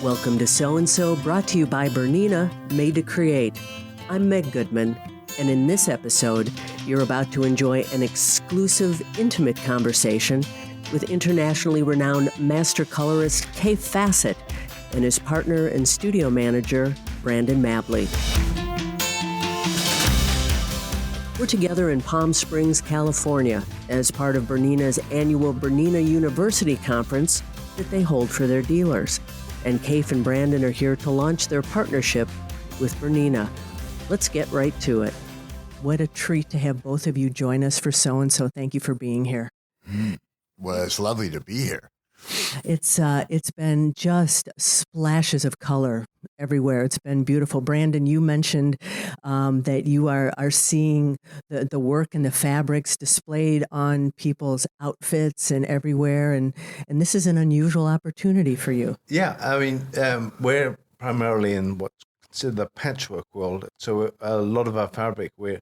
Welcome to So-and-So, brought to you by BERNINA, made to create. I'm Meg Goodman, and in this episode, you're about to enjoy an exclusive, intimate conversation with internationally renowned master colorist Kaffe Fassett and his partner and studio manager, Brandon Mably. We're together in Palm Springs, California, as part of BERNINA's annual BERNINA University Conference that they hold for their dealers. And Kaffe and Brandon are here to launch their partnership with BERNINA. Let's get right to it. What a treat to have both of you join us for So-and-So. Thank you for being here. Well, it's lovely to be here. It's been just splashes of color everywhere. It's been beautiful. Brandon, you mentioned that you are seeing the work and the fabrics displayed on people's outfits and everywhere, and this is an unusual opportunity for you. Yeah, I mean, we're primarily in what's considered the patchwork world. So a lot of our fabric, we're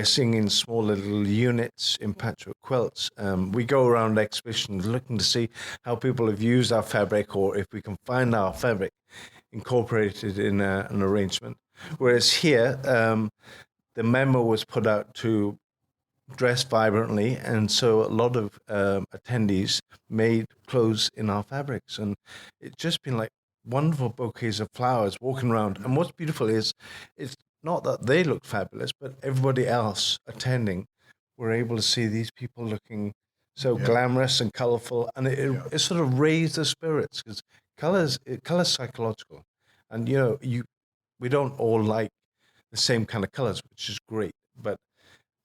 seeing in small little units in patchwork quilts. We go around exhibitions looking to see how people have used our fabric, or if we can find our fabric incorporated in an arrangement. Whereas here, the memo was put out to dress vibrantly, and so a lot of attendees made clothes in our fabrics, and it's just been like wonderful bouquets of flowers walking around. And what's beautiful is it's not that they look fabulous, but everybody else attending were able to see these people looking so glamorous and colorful, and it sort of raised the spirits, because color's psychological, and we don't all like the same kind of colors, which is great, but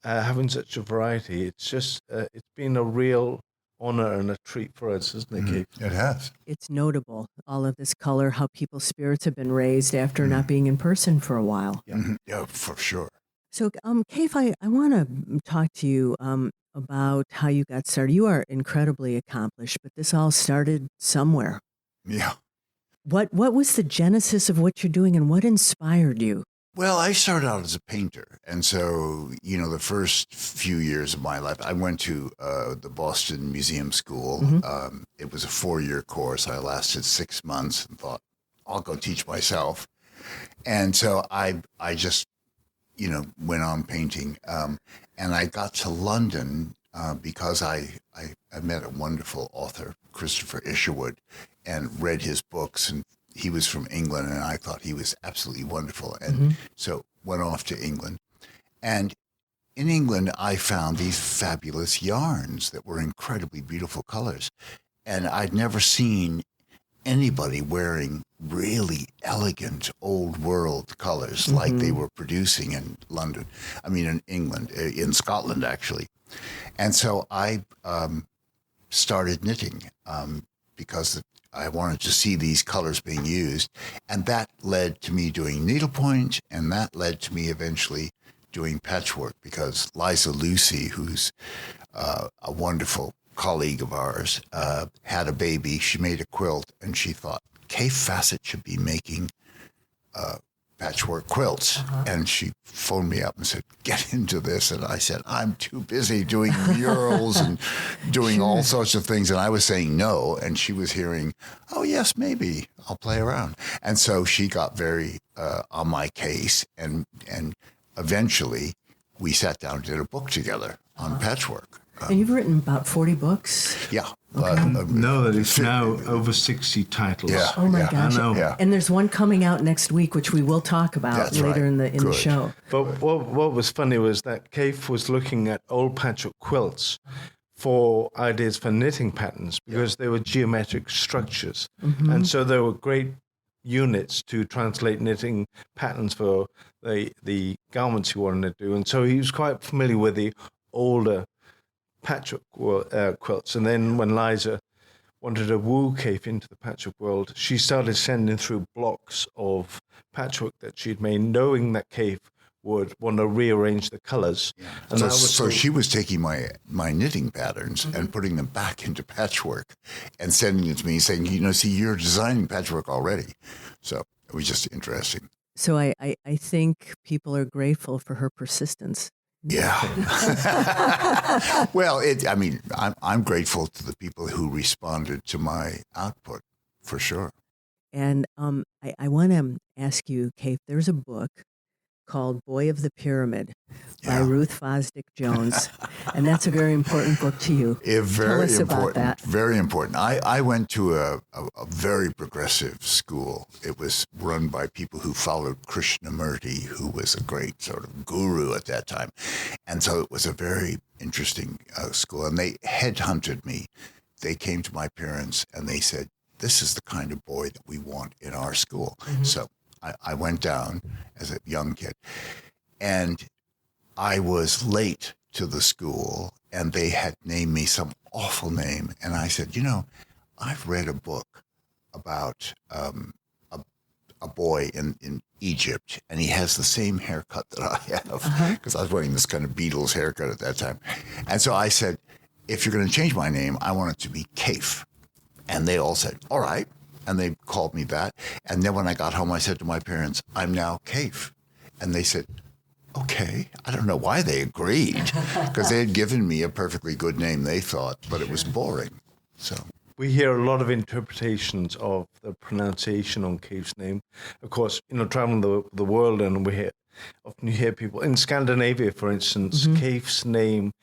having such a variety, it's just it's been a real honor and a treat for us, isn't it, Kate? It has. It's notable, all of this color, how people's spirits have been raised after not being in person for a while. Yeah, for sure. So, Kaffe, I want to talk to you about how you got started. You are incredibly accomplished, but this all started somewhere. Yeah. What was the genesis of what you're doing, and what inspired you? Well, I started out as a painter. And so, the first few years of my life, I went to the Boston Museum School. It was a 4-year course. I lasted 6 months and thought, I'll go teach myself. And so I just, went on painting. And I got to London because I met a wonderful author, Christopher Isherwood, and read his books, and he was from England, and I thought he was absolutely wonderful. And so went off to England. And in England, I found these fabulous yarns that were incredibly beautiful colors. And I'd never seen anybody wearing really elegant old world colors like they were producing in London. I mean, in England, in Scotland, actually. And so I started knitting because I wanted to see these colors being used, and that led to me doing needlepoint, and that led to me eventually doing patchwork, because Liza Lucy, who's a wonderful colleague of ours, had a baby. She made a quilt, and she thought, Kaffe Fassett should be making patchwork quilts. And she phoned me up and said, get into this. And I said, I'm too busy doing murals and doing all sorts of things. And I was saying no. And she was hearing, oh, yes, maybe I'll play around. And so she got very on my case. And eventually we sat down and did a book together on patchwork. And you've written about 40 books? Yeah. No, that it's now over 60 titles. Yeah. Oh my gosh. I know. Yeah. And there's one coming out next week, which we will talk about That's later right. in the show. But what was funny was that Kaffe was looking at old patchwork quilts for ideas for knitting patterns, because they were geometric structures. And so there were great units to translate knitting patterns for the garments he wanted to do. And so he was quite familiar with the older patchwork quilts. And then when Liza wanted to woo Kaffe into the patchwork world, she started sending through blocks of patchwork that she'd made, knowing that Kaffe would want to rearrange the colors. And So she was taking my knitting patterns and putting them back into patchwork and sending it to me, saying, see, you're designing patchwork already. So it was just interesting. So I think people are grateful for her persistence. Yeah. Well, I'm grateful to the people who responded to my output, for sure. And I want to ask you, Kate, there's a book called Boy of the Pyramid by Ruth Fosdick Jones. And that's a very important book to you. Very Tell us important, about that. Very important. I went to a very progressive school. It was run by people who followed Krishnamurti, who was a great sort of guru at that time. And so it was a very interesting school. And they headhunted me. They came to my parents and they said, this is the kind of boy that we want in our school. Mm-hmm. So I went down as a young kid, and I was late to the school, and they had named me some awful name. And I said, I've read a book about a boy in Egypt, and he has the same haircut that I have, because I was wearing this kind of Beatles haircut at that time. And so I said, if you're going to change my name, I want it to be Kaffe. And they all said, all right. And they called me that. And then when I got home, I said to my parents, I'm now Kaffe. And they said, okay. I don't know why they agreed, because they had given me a perfectly good name, they thought, but it was boring. So we hear a lot of interpretations of the pronunciation on Kaffe's name. Of course, traveling the world, and often you hear people in Scandinavia, for instance, Kaffe's name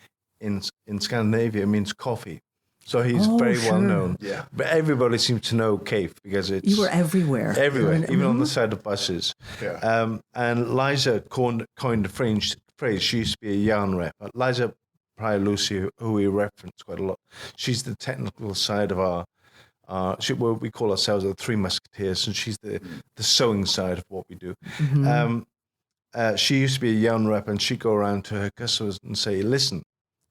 in Scandinavia means coffee. So he's very well known. Yeah. But everybody seems to know Kaffe because it's... You were everywhere. Everywhere, even on the side of buses. Yeah. And Liza coined the phrase, she used to be a yarn rep. Liza Pryor-Lucy, who we reference quite a lot, she's the technical side of we call ourselves the Three Musketeers, and she's the sewing side of what we do. Mm-hmm. She used to be a yarn rep, and she'd go around to her customers and say, listen,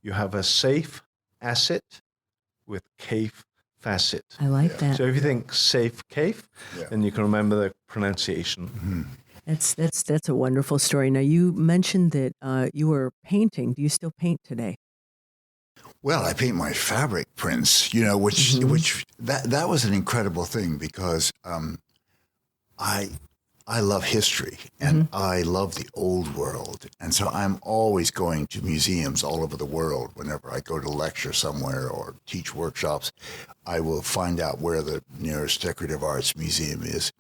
you have a safe asset with Kaffe Fassett. I like that. So if you think safe Kaffe, then you can remember the pronunciation. Mm-hmm. That's a wonderful story. Now, you mentioned that you were painting. Do you still paint today? Well, I paint my fabric prints, which that was an incredible thing, because I love history, and I love the old world. And so I'm always going to museums all over the world. Whenever I go to lecture somewhere or teach workshops, I will find out where the nearest decorative arts museum is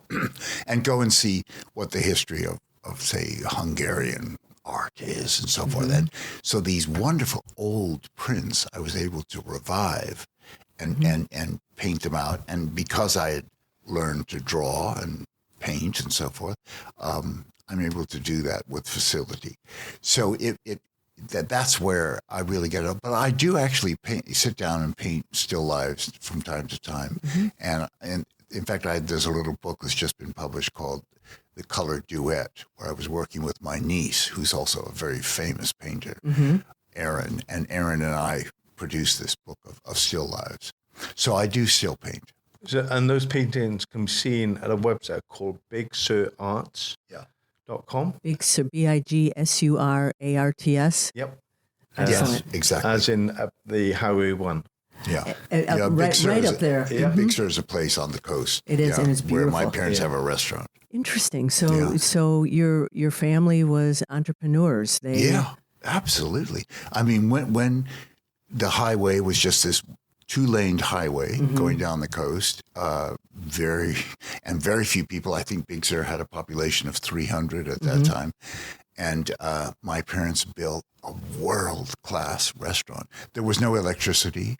and go and see what the history of say, Hungarian art is and so forth. And so these wonderful old prints I was able to revive and paint them out. And because I had learned to draw and paint and so forth, I'm able to do that with facility. So that's where I really get it. But I do actually sit down and paint still lives from time to time. And in fact, there's a little book that's just been published called The Color Duet, where I was working with my niece, who's also a very famous painter, Erin. And Erin and I produced this book of still lives. So I do still paint. So, and those paintings can be seen at a website called bigsurarts.com. Big Sur, BIGSURARTS. Yep. Yes, exactly. As in the Highway 1. Yeah. Right up there. Yeah, Big Sur is a place on the coast. It is, and it's beautiful. Where my parents have a restaurant. Interesting. So your family was entrepreneurs. Absolutely. I mean, when the highway was just this 2-lane highway going down the coast, very few people. I think Big Sur had a population of 300 at that time. And my parents built a world-class restaurant. There was no electricity.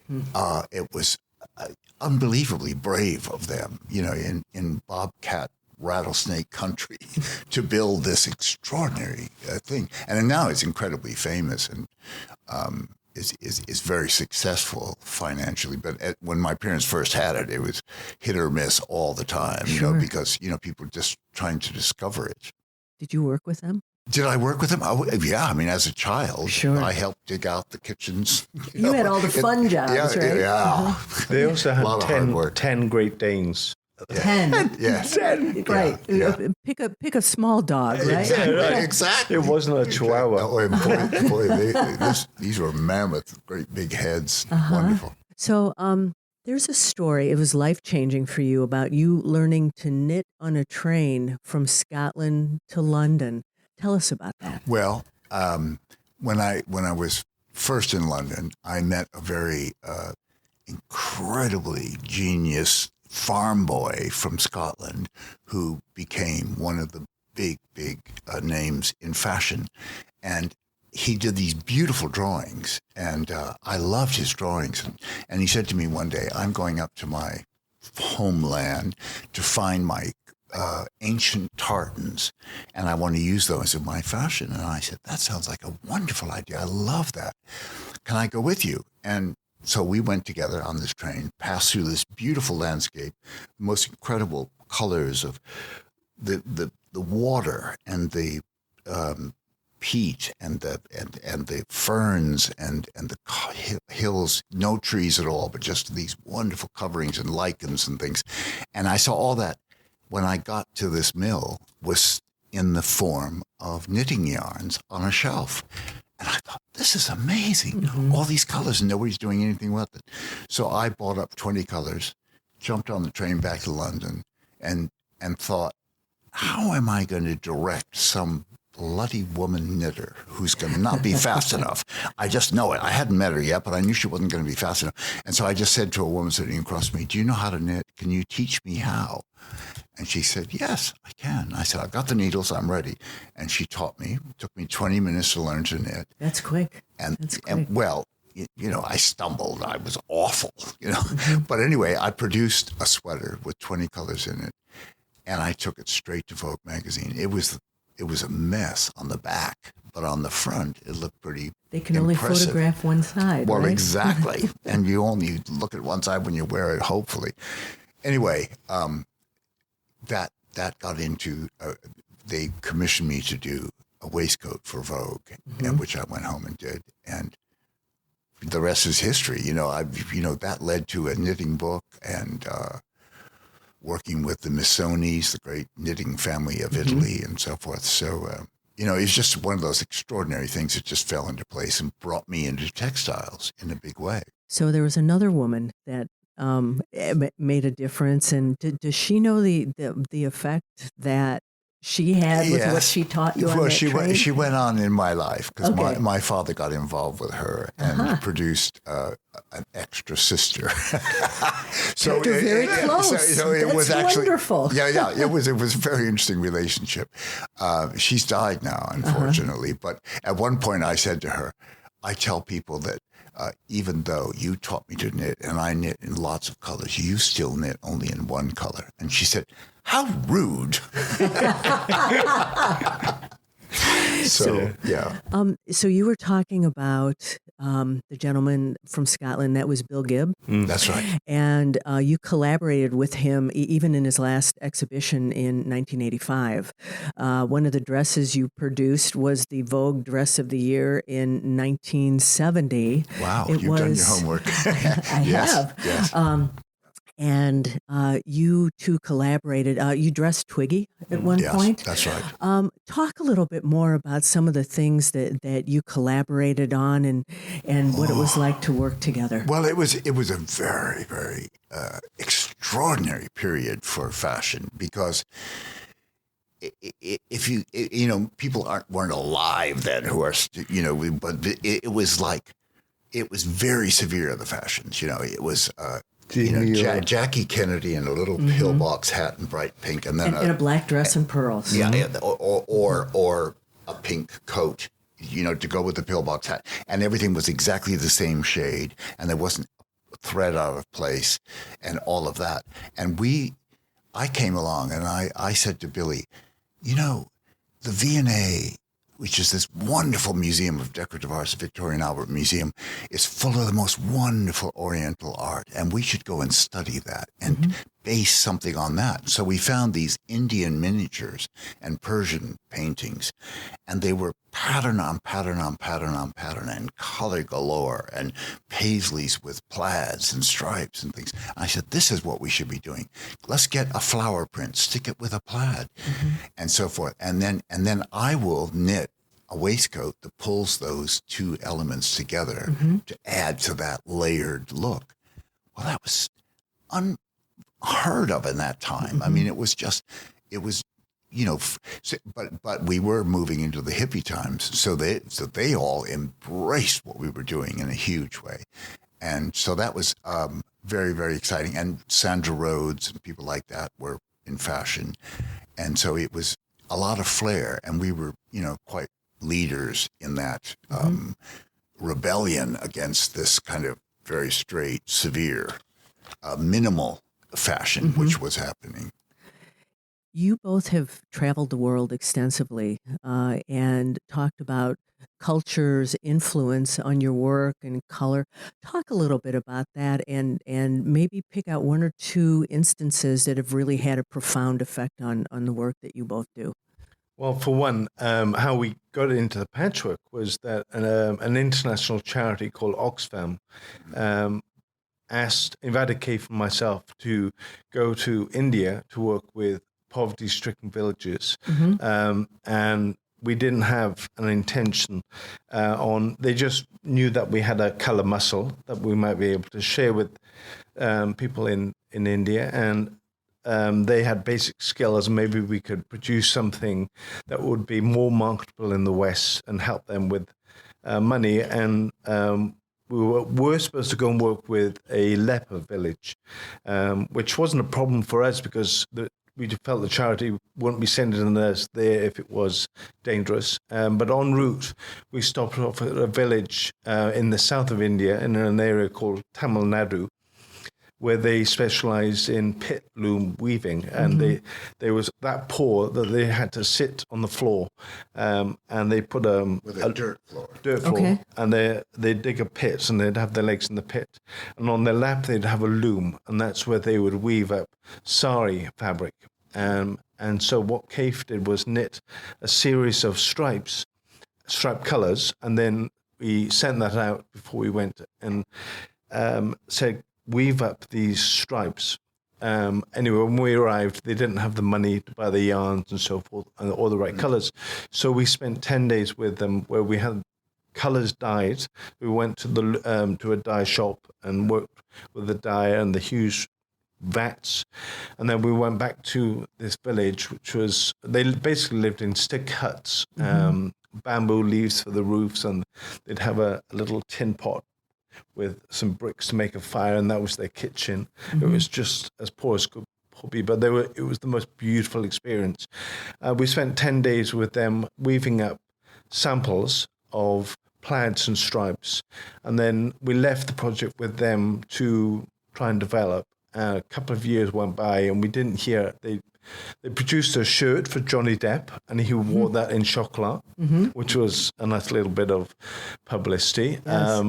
It was unbelievably brave of them, in bobcat rattlesnake country to build this extraordinary thing. And now it's incredibly famous and is very successful financially. But when my parents first had it, it was hit or miss all the time, because, people were just trying to discover it. Did you work with them? Did I work with them? Yeah, I mean, as a child, I helped dig out the kitchens. You had all the fun jobs, right? Yeah. They also had 10 Great Danes. 10. Yes. 10. Right. Yeah. Pick a small dog, right? Exactly. It wasn't a Chihuahua. Oh, boy, these were mammoth, great big heads. Wonderful. So there's a story, it was life-changing for you, about you learning to knit on a train from Scotland to London. Tell us about that. Well, when I was first in London, I met a very incredibly genius farm boy from Scotland who became one of the big names in fashion. And he did these beautiful drawings, and I loved his drawings. And he said to me one day, I'm going up to my homeland to find my ancient tartans, and I want to use those in my fashion. And I said, that sounds like a wonderful idea. I love that. Can I go with you? And so we went together on this train, passed through this beautiful landscape, most incredible colors of the water and the peat and the ferns and the hills, no trees at all, but just these wonderful coverings and lichens and things. And I saw all that when I got to this mill was in the form of knitting yarns on a shelf. And I thought, this is amazing. Mm-hmm. All these colors and nobody's doing anything with it. So I bought up 20 colors, jumped on the train back to London and thought, how am I going to direct some bloody woman knitter who's going to not be fast enough? I just know it. I hadn't met her yet, but I knew she wasn't going to be fast enough. And so I just said to a woman sitting across from me, do you know how to knit? Can you teach me how? And she said, yes, I can. I said, I've got the needles. I'm ready. And she taught me. It took me 20 minutes to learn to knit. That's quick. And well, you know, I stumbled. I was awful, you know. Mm-hmm. But anyway, I produced a sweater with 20 colors in it. And I took it straight to Vogue magazine. It was a mess on the back, but on the front, it looked pretty They can impressive. only photograph one side, Well, right? exactly. And you only look at one side when you wear it, hopefully. Anyway, that got into, they commissioned me to do a waistcoat for Vogue, and which I went home and did. And the rest is history. You know, that led to a knitting book and working with the Missonis, the great knitting family of Italy and so forth. So, you know, it's just one of those extraordinary things that just fell into place and brought me into textiles in a big way. So there was another woman that made a difference. And does she know the effect that she had with what she taught you on that train? She went on in my life because Okay. my father got involved with her and produced an extra sister. So They're very close. So it That's was actually wonderful. Yeah. It was a very interesting relationship. She's died now, unfortunately. But at one point, I said to her, I tell people that even though you taught me to knit and I knit in lots of colors, you still knit only in one color. And she said, how rude. So, yeah. So you were talking about the gentleman from Scotland, that was Bill Gibb. That's right. And you collaborated with him even in his last exhibition in 1985. One of the dresses you produced was the Vogue Dress of the Year in 1970. Wow, you've done your homework. I Yes, have. yes. And you two collaborated. You dressed Twiggy at one point. That's right. Talk a little bit more about some of the things that you collaborated on and what it was like to work together. Well, it was a very, very extraordinary period for fashion because if you know, people weren't alive then who are, you know, but it was like, it was very severe, the fashions, you know, it was, you know, Jackie Kennedy in a little pillbox hat and bright pink, and then in a black dress and pearls. Yeah, or a pink coat, you know, to go with the pillbox hat, and everything was exactly the same shade, and there wasn't a thread out of place, and all of that. And I came along, and I said to Billy, you know, the V&A, which is this wonderful museum of decorative arts, the Victoria and Albert Museum, is full of the most wonderful Oriental art. And we should go and study that and base something on that. So we found these Indian miniatures and Persian paintings, and they were pattern on pattern on pattern on pattern and color galore and paisleys with plaids and stripes and things. I said, this is what we should be doing. Let's get a flower print, stick it with a plaid and so forth. And then I will knit a waistcoat that pulls those two elements together to add to that layered look. Well, that was unheard of in that time. I mean, it was, you know, but we were moving into the hippie times, so they all embraced what we were doing in a huge way, And so that was very, very exciting. And Sandra Rhodes and people like that were in fashion. And so it was a lot of flair. And we were, quite leaders in that rebellion against this kind of very straight, severe, minimal fashion, which was happening. You both have traveled the world extensively and talked about culture's influence on your work and color. Talk a little bit about that and maybe pick out one or two instances that have really had a profound effect on the work that you both do. Well, for one, how we got into the patchwork was that an international charity called Oxfam invited Kaffe and myself to go to India to work with poverty-stricken villages, and we didn't have an intention they just knew that we had a color muscle that we might be able to share with people in India, and they had basic skills, and maybe we could produce something that would be more marketable in the West and help them with money. And we were supposed to go and work with a leper village, which wasn't a problem for us because we felt the charity wouldn't be sending us there if it was dangerous. But en route, we stopped off at a village in the south of India in an area called Tamil Nadu, where they specialized in pit loom weaving, and they was that poor that they had to sit on the floor, and they put with a dirt floor, Okay. and they dig a pit, and they'd have their legs in the pit, and on their lap they'd have a loom, and that's where they would weave up sari fabric, and so what Kaffe did was knit a series of striped colors, and then we sent that out before we went and said, weave up these stripes. Anyway, when we arrived, they didn't have the money to buy the yarns and so forth, and all the right colors. So we spent 10 days with them where we had colors dyed. We went to to a dye shop and worked with the dyer and the huge vats. And then we went back to this village, which was, they basically lived in stick huts, bamboo leaves for the roofs, and they'd have a little tin pot with some bricks to make a fire, and that was their kitchen. It was just as poor as could be, but it was the most beautiful experience. We spent 10 days with them weaving up samples of plaids and stripes, and then we left the project with them to try and develop. A couple of years went by and we didn't hear. They produced a shirt for Johnny Depp, and he wore that in chocolate, which was a nice little bit of publicity. Yes.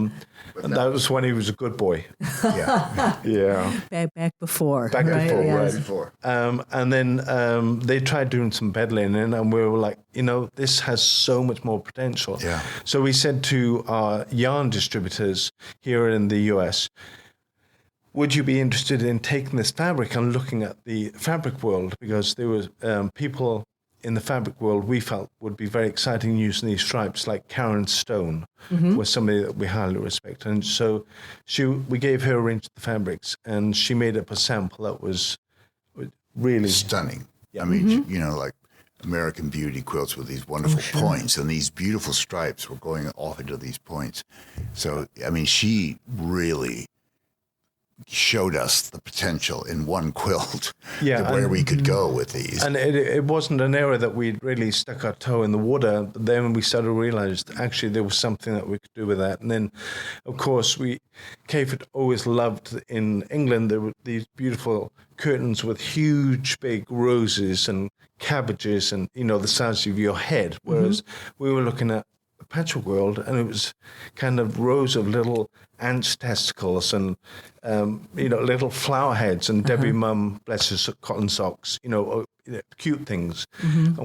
And that was when he was a good boy. Yeah. Back before. Back right? before, Yes. right. before. And then they tried doing some bed linen, and we were like, this has so much more potential. Yeah. So we said to our yarn distributors here in the US, would you be interested in taking this fabric and looking at the fabric world? Because there was people in the fabric world we felt would be very exciting using these stripes, like Karen Stone was somebody that we highly respect. And so we gave her a range of the fabrics, and she made up a sample that was really Stunning. I mean, like American Beauty quilts with these wonderful points, and these beautiful stripes were going off into these points. So, I mean, she really showed us the potential in one quilt where we could go with these. And it wasn't an area that we'd really stuck our toe in the water. But then we started to realize that actually there was something that we could do with that. And then, of course, Kaffe had always loved in England, there were these beautiful curtains with huge big roses and cabbages and, the size of your head. Whereas we were looking at the patchwork world, and it was kind of rows of little ants' testicles and little flower heads and Debbie Mum, bless her, cotton socks, cute things. And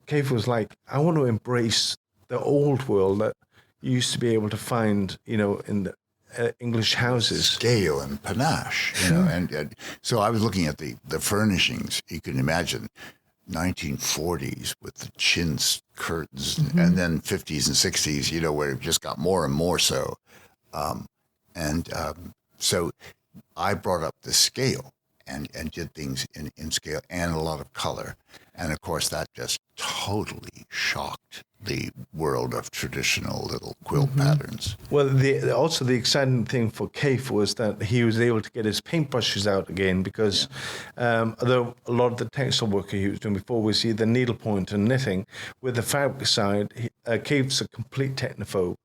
Kaffe was like, I want to embrace the old world that you used to be able to find, in the English houses. Scale and panache, and so I was looking at the furnishings. You can imagine 1940s with the chintz curtains, and then 50s and 60s, where it just got more and more so. So I brought up the scale, and did things in scale and a lot of color. And of course, that just totally shocked the world of traditional little quilt patterns. Well, also the exciting thing for Kaffe was that he was able to get his paintbrushes out again because although a lot of the textile work he was doing before was either needlepoint and knitting, with the fabric side, Kaffe's a complete technophobe.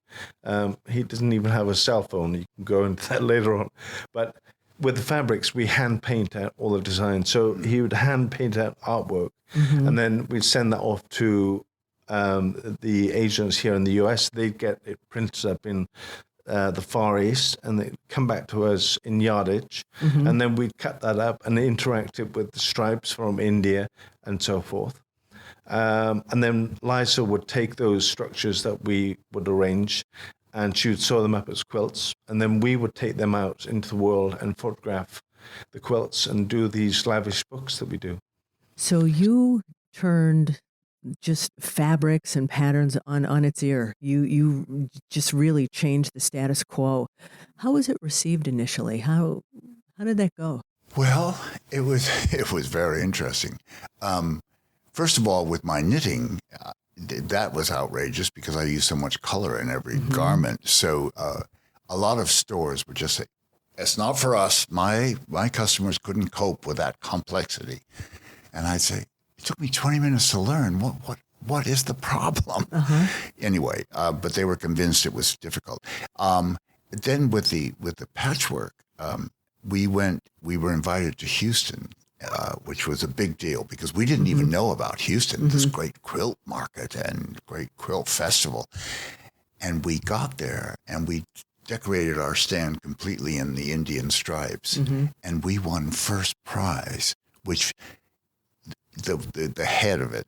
He doesn't even have a cell phone. You can go into that later on. But with the fabrics, we hand paint out all the designs. So he would hand paint out artwork, and then we'd send that off to the agents here in the US. They'd get it printed up in the Far East, and they'd come back to us in yardage, and then we'd cut that up and interact it with the stripes from India and so forth. And then Liza would take those structures that we would arrange, and she would sew them up as quilts, and then we would take them out into the world and photograph the quilts and do these lavish books that we do. So you turned just fabrics and patterns on its ear. You just really changed the status quo. How was it received initially? How did that go? Well, it was very interesting. First of all, with my knitting, that was outrageous because I used so much color in every garment. So a lot of stores would just say, "It's not for us. My customers couldn't cope with that complexity." And I'd say, "It took me 20 minutes to learn. What is the problem?" Anyway, but they were convinced it was difficult. Then with the patchwork, we were invited to Houston, which was a big deal because we didn't even know about Houston, this great quilt market and great quilt festival. And we got there and we decorated our stand completely in the Indian stripes, and we won first prize, which the head of it,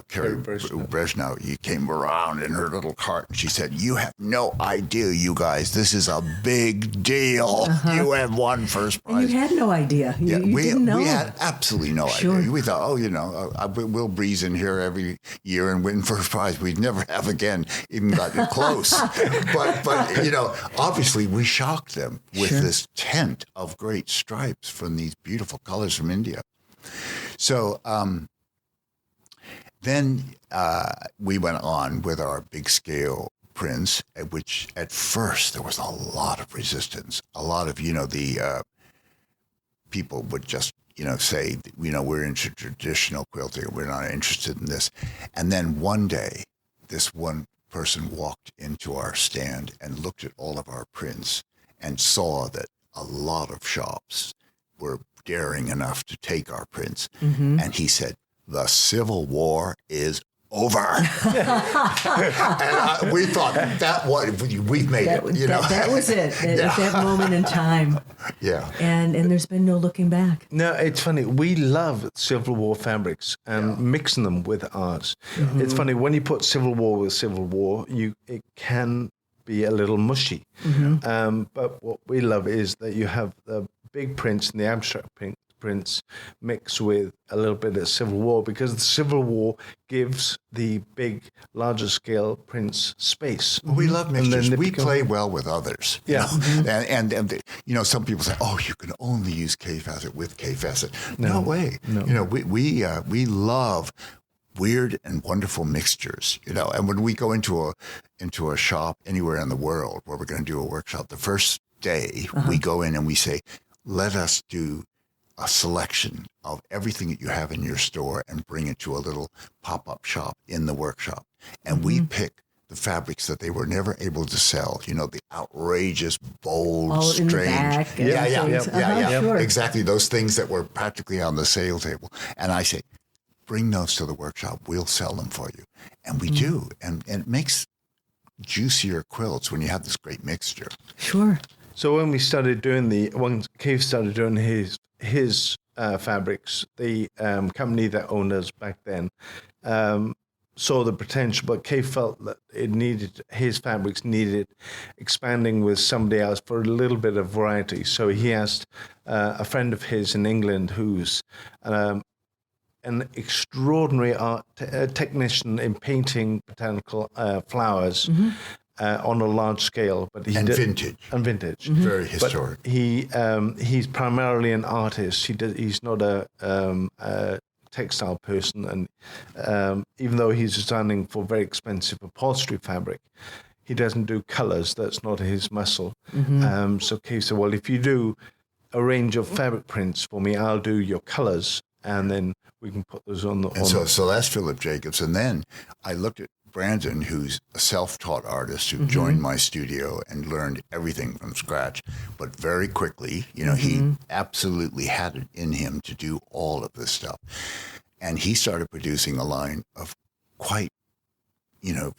Carrie Brezhnev, you came around in her little cart and she said, "You have no idea, you guys, this is a big deal. You have won first prize." And you had no idea. You didn't know. We had absolutely no idea. We thought, we'll breeze in here every year and win first prize. We'd never have again, even gotten close. but obviously we shocked them with this tent of great stripes from these beautiful colors from India. So then we went on with our big scale prints, at which at first there was a lot of resistance. A lot of, the people would just, say, we're into traditional quilting. We're not interested in this. And then one day, this one person walked into our stand and looked at all of our prints and saw that a lot of shops were daring enough to take our prints. And he said, "The Civil War is over." And we thought we've made it. That was it. At that moment in time. Yeah. And there's been no looking back. No, it's funny. We love Civil War fabrics and mixing them with ours. It's funny, when you put Civil War with Civil War, it can be a little mushy. But what we love is that you have the big prints and the abstract prints mixed with a little bit of Civil War, because the Civil War gives the big, larger scale prints space. Well, we love mixtures. We play well with others. Yeah. And some people say, "Oh, you can only use Kaffe Fassett with Kaffe Fassett." No way. No. We love weird and wonderful mixtures, and when we go into a shop anywhere in the world where we're going to do a workshop, the first day we go in and we say, "Let us do a selection of everything that you have in your store and bring it to a little pop-up shop in the workshop." And we pick the fabrics that they were never able to sell, the outrageous, bold, strange. In the back Sure. Exactly, those things that were practically on the sale table. And I say, "Bring those to the workshop. We'll sell them for you." And we do. And it makes juicier quilts when you have this great mixture. Sure. So when Kaffe started doing his fabrics, the company that owned us back then saw the potential, but Kaffe felt that his fabrics needed expanding with somebody else for a little bit of variety. So he asked a friend of his in England, who's an extraordinary technician in painting botanical flowers, on a large scale, but vintage. Very historic. But he's primarily an artist. He's not a textile person, and even though he's designing for very expensive upholstery fabric, he doesn't do colors. That's not his muscle. So Kaffe said, well, if you do a range of fabric prints for me, I'll do your colors, and then we can put those on the. So that's Philip Jacobs, and then I looked at Brandon, who's a self-taught artist who joined my studio and learned everything from scratch, but very quickly, he absolutely had it in him to do all of this stuff. And he started producing a line of quite,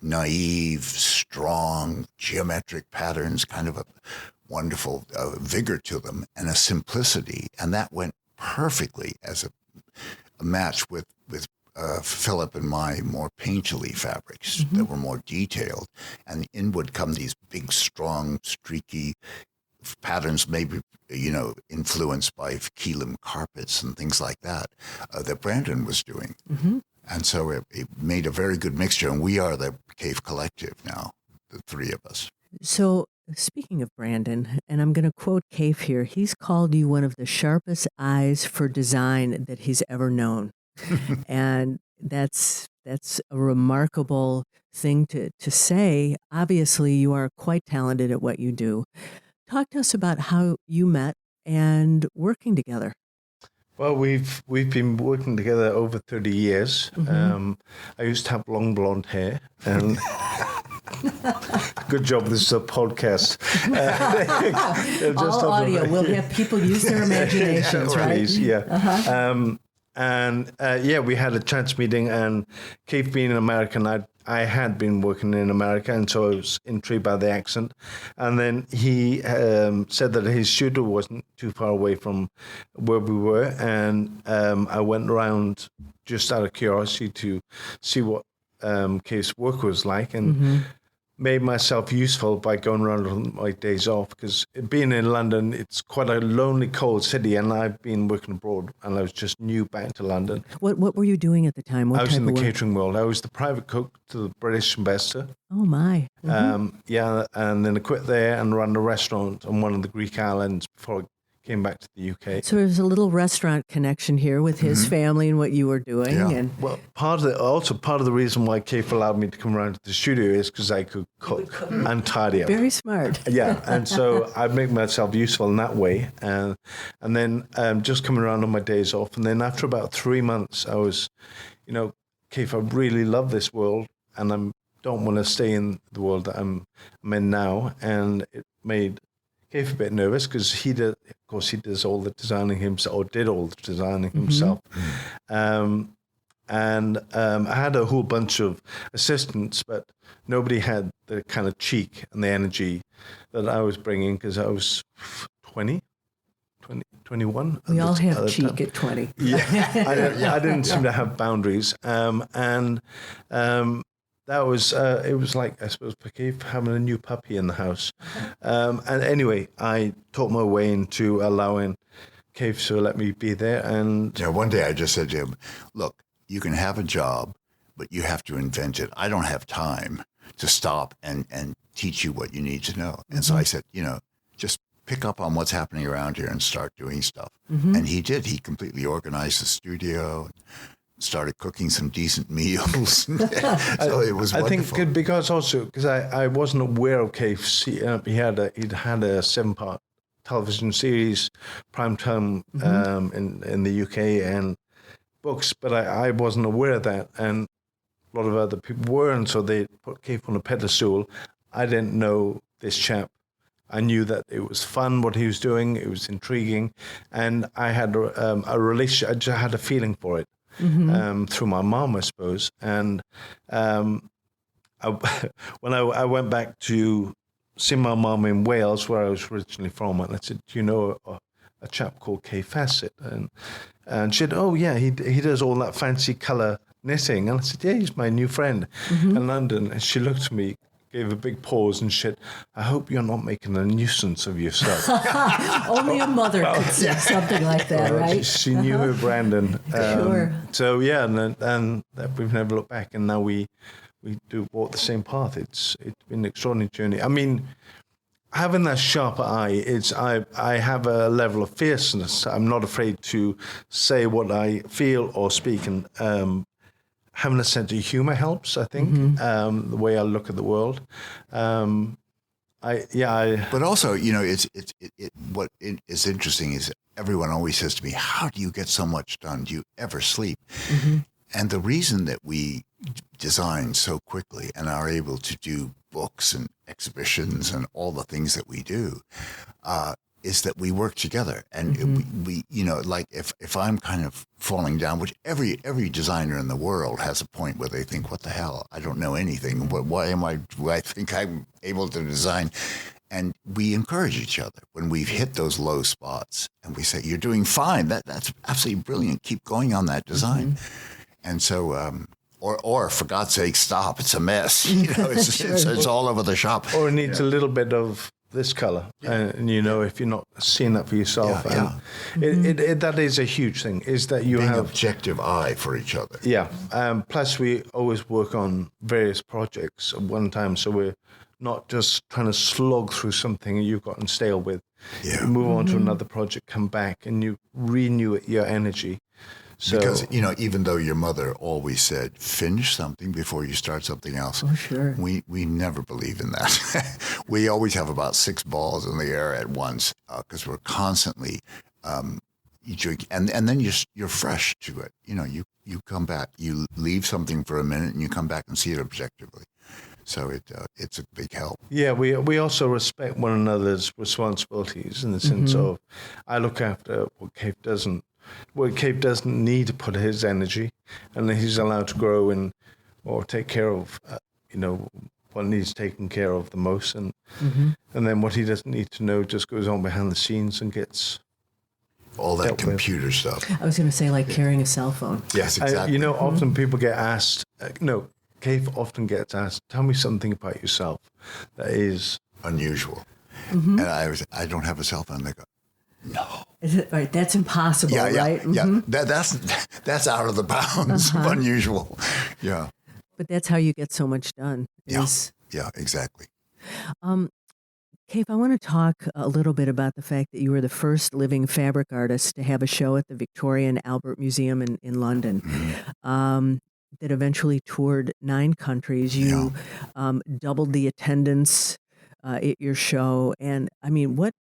naive, strong, geometric patterns, kind of a wonderful vigor to them and a simplicity. And that went perfectly as a match with Philip and my more painterly fabrics that were more detailed, and in would come these big, strong, streaky patterns, maybe influenced by Keelam carpets and things like that that Brandon was doing, and so it made a very good mixture. And we are the Kaffe Collective now, the three of us. So speaking of Brandon, and I'm going to quote Kaffe here, he's called you one of the sharpest eyes for design that he's ever known. And that's a remarkable thing to say. Obviously, you are quite talented at what you do. Talk to us about how you met and working together. Well, we've been working together over 30 years. I used to have long blonde hair, and good job, this is a podcast. All audio. We'll have people use their imaginations, right? Please, yeah. We had a chance meeting, and Kaffe being an American, I had been working in America, and so I was intrigued by the accent. And then he said that his studio wasn't too far away from where we were, and I went around just out of curiosity to see what Kaffe's work was like, and made myself useful by going around on my days off, because being in London, it's quite a lonely, cold city, and I've been working abroad, and I was just new back to London. What were you doing at the time? I was in the catering world. I was the private cook to the British ambassador. Oh, my. And then I quit there and ran a restaurant on one of the Greek islands before I came back to the UK. So there's a little restaurant connection here with his family and what you were doing. Yeah. And Well, part of the reason why Kaffe allowed me to come around to the studio is because I could cook and tidy up. very smart. Yeah, and so I'd make myself useful in that way. And then just coming around on my days off. And then after about 3 months, I was, Kaffe, I really love this world, and I don't want to stay in the world that I'm in now. And it made Kaffe a bit nervous, because he does all the designing himself, or did all the designing himself. And I had a whole bunch of assistants, but nobody had the kind of cheek and the energy that I was bringing, because I was 21. We all have cheek at 20. Yeah, I didn't seem to have boundaries. That was, it was like, I suppose, for Kaffe having a new puppy in the house. And anyway, I talked my way into allowing Kaffe to let me be there. And one day I just said to him, look, you can have a job, but you have to invent it. I don't have time to stop and teach you what you need to know. And so I said, just pick up on what's happening around here and start doing stuff. And he did. He completely organized the studio, started cooking some decent meals. So it was wonderful. I think because I wasn't aware of Kaffe's. He'd had a 7-part television series, primetime in the UK, and books, but I wasn't aware of that, and a lot of other people were, and so they put Kaffe on a pedestal. I didn't know this chap. I knew that it was fun what he was doing. It was intriguing, and I had a relationship. I just had a feeling for it. Through my mom, I suppose. And when I went back to see my mom in Wales, where I was originally from, and I said, do you know a chap called Kaffe Fassett? And she said, oh, yeah, he does all that fancy colour knitting. And I said, yeah, he's my new friend in London. And she looked at me, gave a big pause, and said, I hope you're not making a nuisance of yourself. Only a mother could say something like that, right? She knew her Brandon. Sure. So, yeah, and we've never looked back. And now we we do walk the same path. It's been an extraordinary journey. I mean, having that sharp eye, I have a level of fierceness. I'm not afraid to say what I feel or speak, and having a sense of humor helps, I think, the way I look at the world. But also, you know, what is interesting is everyone always says to me, how do you get so much done? Do you ever sleep? And the reason that we design so quickly and are able to do books and exhibitions and all the things that we do is that we work together. And we you know, like if I'm kind of falling down, which every designer in the world has a point where they think, what the hell? I don't know anything. Why do I think I'm able to design? And we encourage each other when we've hit those low spots, and we say, you're doing fine. That's absolutely brilliant. Keep going on that design. And so, or for God's sake, stop. It's a mess. You know, it's all over the shop. Or it needs a little bit of this color. And, you know, if you're not seeing that for yourself. That is a huge thing, is that you Being have objective eye for each other. Yeah. Plus, we always work on various projects at one time. So we're not just trying to slog through something you've gotten stale with. Yeah. You move on to another project, come back, and you renew your energy. So, because, you know, even though your mother always said, finish something before you start something else. Oh, sure. We never believe in that. We always have about 6 balls in the air at once because we're constantly you drink, and then you're fresh to it. You know, you come back, you leave something for a minute, and you come back and see it objectively. So it's a big help. Yeah, we also respect one another's responsibilities in the sense of I look after what Kaffe doesn't. Well, Kaffe doesn't need to put his energy, and he's allowed to grow or take care of, you know, what needs taken care of the most, and then what he doesn't need to know just goes on behind the scenes and gets all that computer stuff. I was going to say, like carrying a cell phone. Yes, exactly. You know, often people get asked, Kaffe often gets asked, tell me something about yourself that is unusual. And I don't have a cell phone. They go, no. Is it right? That's impossible, right? Yeah, that's out of the bounds of unusual. Yeah. But that's how you get so much done. Yeah, exactly. Kaffe, I want to talk a little bit about the fact that you were the first living fabric artist to have a show at the Victoria and Albert Museum in London. That eventually toured 9 countries. You doubled the attendance at your show. And I mean, what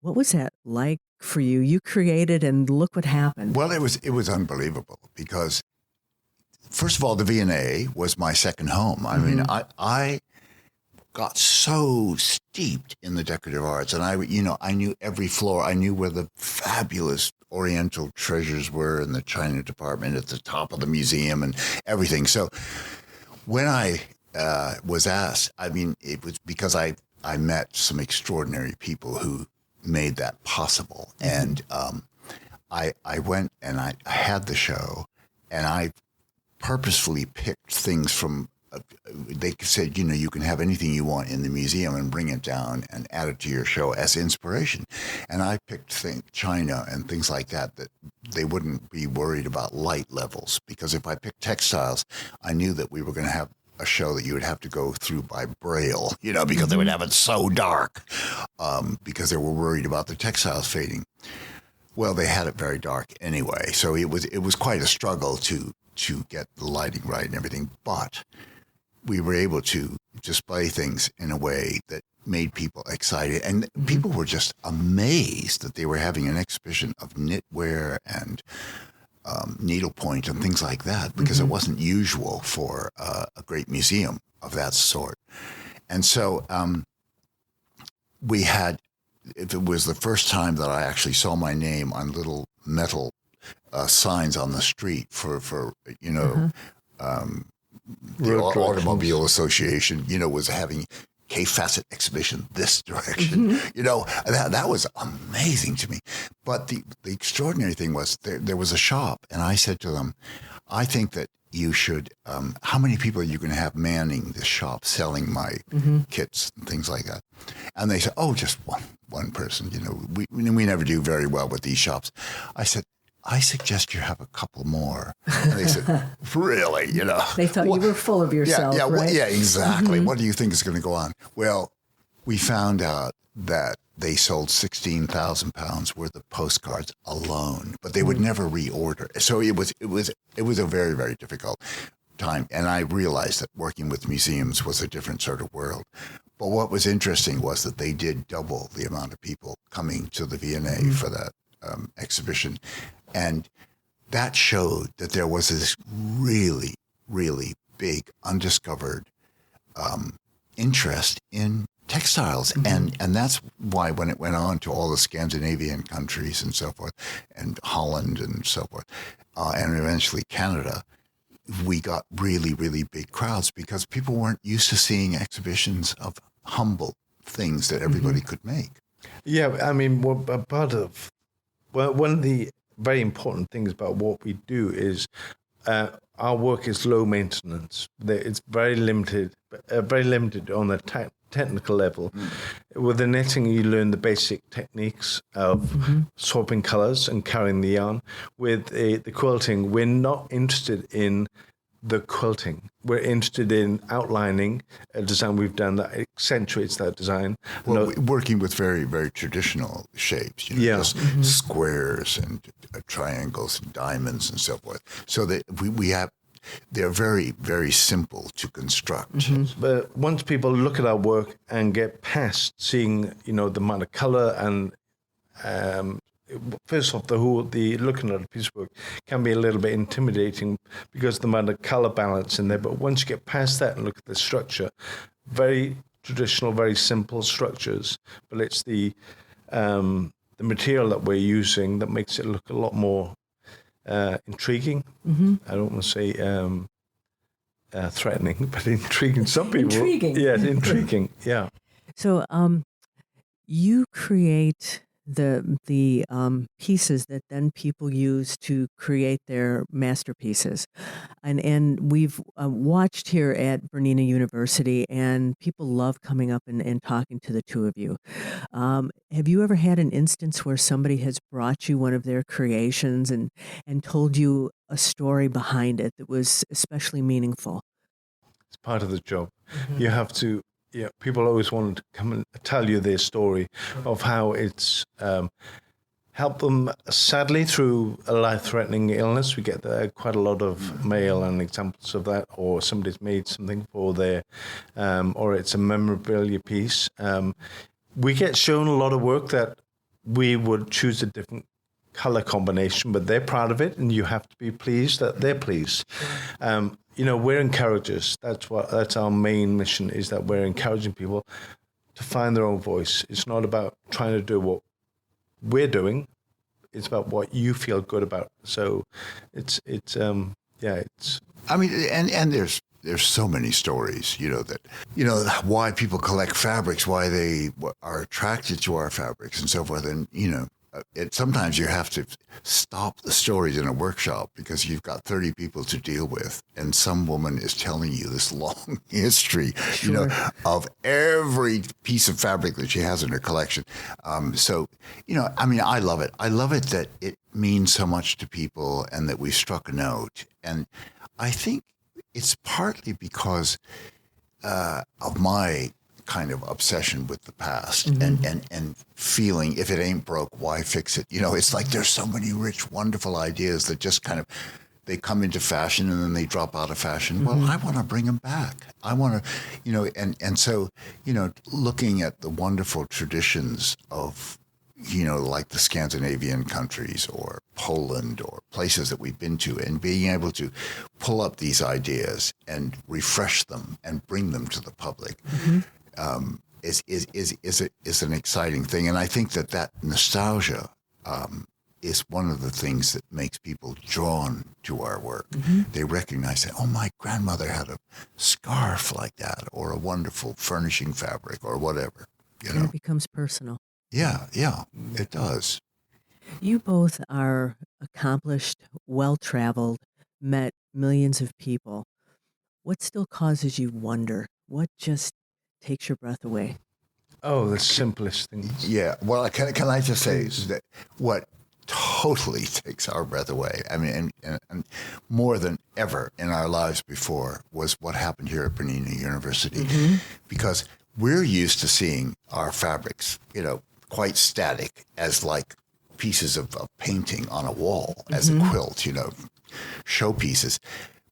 was that like for you? You created, and look what happened. Well, it was unbelievable because, first of all, the V&A was my second home. I mean, I got so steeped in the decorative arts, and I knew every floor. I knew where the fabulous Oriental treasures were in the China department at the top of the museum and everything. So when I was asked, I mean, it was because I met some extraordinary people who made that possible. And I went and I had the show, and I purposefully picked things from, they said, you know, you can have anything you want in the museum and bring it down and add it to your show as inspiration. And I picked China and things like that they wouldn't be worried about light levels, because if I picked textiles, I knew that we were going to have a show that you would have to go through by Braille, you know, because they would have it so dark, because they were worried about the textiles fading. Well, they had it very dark anyway, so it was quite a struggle to get the lighting right and everything, but we were able to display things in a way that made people excited, and people were just amazed that they were having an exhibition of knitwear and needlepoint and things like that, because it wasn't usual for a great museum of that sort. And so we had, if it was the first time that I actually saw my name on little metal signs on the street for you know, the Automobile Association, you know, was having Kaffe Fassett exhibition this direction. You know, that was amazing to me. But the extraordinary thing was there was a shop, and I said to them, I think that you should, how many people are you going to have manning this shop selling my kits and things like that? And they said, oh, just one person. You know, we never do very well with these shops. I said, I suggest you have a couple more. And they said, really? You know, They thought you were full of yourself, right? Yeah, exactly. What do you think is going to go on? Well, we found out that they sold 16,000 pounds worth of postcards alone, but they would never reorder. So it was a very, very difficult time. And I realized that working with museums was a different sort of world. But what was interesting was that they did double the amount of people coming to the V&A for that exhibition. And that showed that there was this really, really big undiscovered interest in textiles. And that's why when it went on to all the Scandinavian countries and so forth, and Holland and so forth, and eventually Canada, we got really, really big crowds because people weren't used to seeing exhibitions of humble things that everybody could make. Yeah, I mean, one of the very important things about what we do is our work is low maintenance. It's very limited on the technical level. With the knitting, you learn the basic techniques of swapping colors and carrying the yarn. With the quilting, we're not interested in the quilting. We're interested in outlining a design we've done that accentuates that design. Well, working with very, very traditional shapes, just squares and triangles and diamonds and so forth. So that they're very, very simple to construct. But once people look at our work and get past seeing, the amount of color and first off, the looking at a piece of work can be a little bit intimidating because of the amount of color balance in there. But once you get past that and look at the structure, very traditional, very simple structures. But it's the material that we're using that makes it look a lot more intriguing. I don't want to say threatening, but intriguing. Some people, Intriguing. Yeah, intriguing. Yeah. So, you create the pieces that then people use to create their masterpieces, and we've watched here at Bernina University, and people love coming up and talking to the two of you. Have you ever had an instance where somebody has brought you one of their creations and told you a story behind it that was especially meaningful? It's part of the job. You have to. Yeah, people always want to come and tell you their story of how it's helped them, sadly, through a life-threatening illness. We get quite a lot of mail and examples of that, or somebody's made something for their, or it's a memorabilia piece. We get shown a lot of work that we would choose a different color combination, but they're proud of it, and you have to be pleased that they're pleased. We're encouragers. That's our main mission, is that we're encouraging people to find their own voice. It's not about trying to do what we're doing. It's about what you feel good about. So it's. I mean, and there's so many stories, that why people collect fabrics, why they are attracted to our fabrics and so forth. And, sometimes you have to stop the stories in a workshop because you've got 30 people to deal with, and some woman is telling you this long history, of every piece of fabric that she has in her collection. I love it. I love it that it means so much to people and that we struck a note. And I think it's partly because of my kind of obsession with the past and feeling if it ain't broke, why fix it? It's like there's so many rich, wonderful ideas that just kind of, they come into fashion and then they drop out of fashion. Well, I want to bring them back. I want to, and so, looking at the wonderful traditions of, like the Scandinavian countries or Poland or places that we've been to, and being able to pull up these ideas and refresh them and bring them to the public. Is an exciting thing, and I think that nostalgia is one of the things that makes people drawn to our work. They recognize that, oh, my grandmother had a scarf like that, or a wonderful furnishing fabric, or whatever. And it becomes personal. Yeah, it does. You both are accomplished, well-traveled, met millions of people. What still causes you wonder? What just takes your breath away? Oh, the simplest things. Yeah. Well, can I just say that what totally takes our breath away. I mean, and more than ever in our lives before was what happened here at Bernina University, because we're used to seeing our fabrics, quite static as like pieces of painting on a wall, as a quilt, showpieces.